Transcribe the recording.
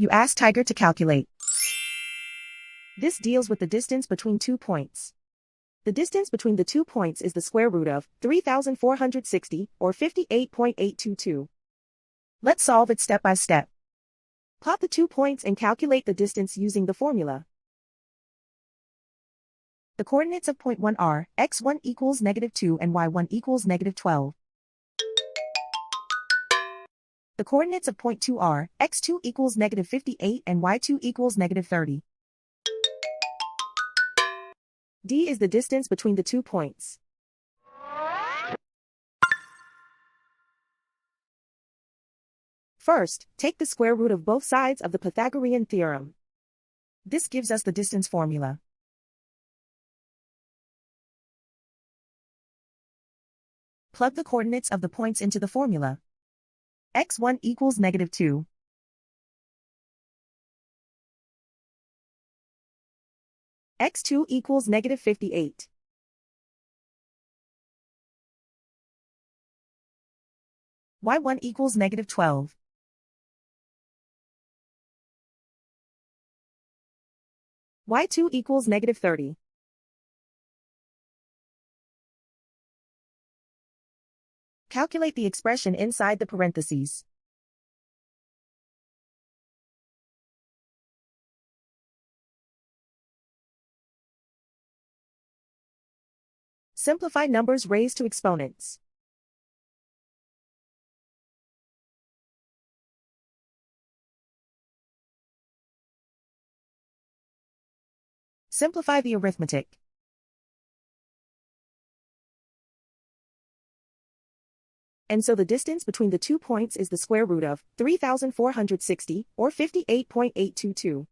You ask Tiger to calculate. This deals with the distance between 2 points. The distance between the 2 points is the square root of 3,460, or 58.822. Let's solve it step by step. Plot the 2 points and calculate the distance using the formula. The coordinates of point 1 are x1 equals -2 and y1 equals -12. The coordinates of point 2 are x2 equals -58 and y2 equals -30. D is the distance between the 2 points. First, take the square root of both sides of the Pythagorean theorem. This gives us the distance formula. Plug the coordinates of the points into the formula. x1 equals -2. x2 equals -58. y1 equals -12. y2 equals -30. Calculate the expression inside the parentheses. Simplify numbers raised to exponents. Simplify the arithmetic. And so the distance between the 2 points is the square root of 3,460, or 58.822.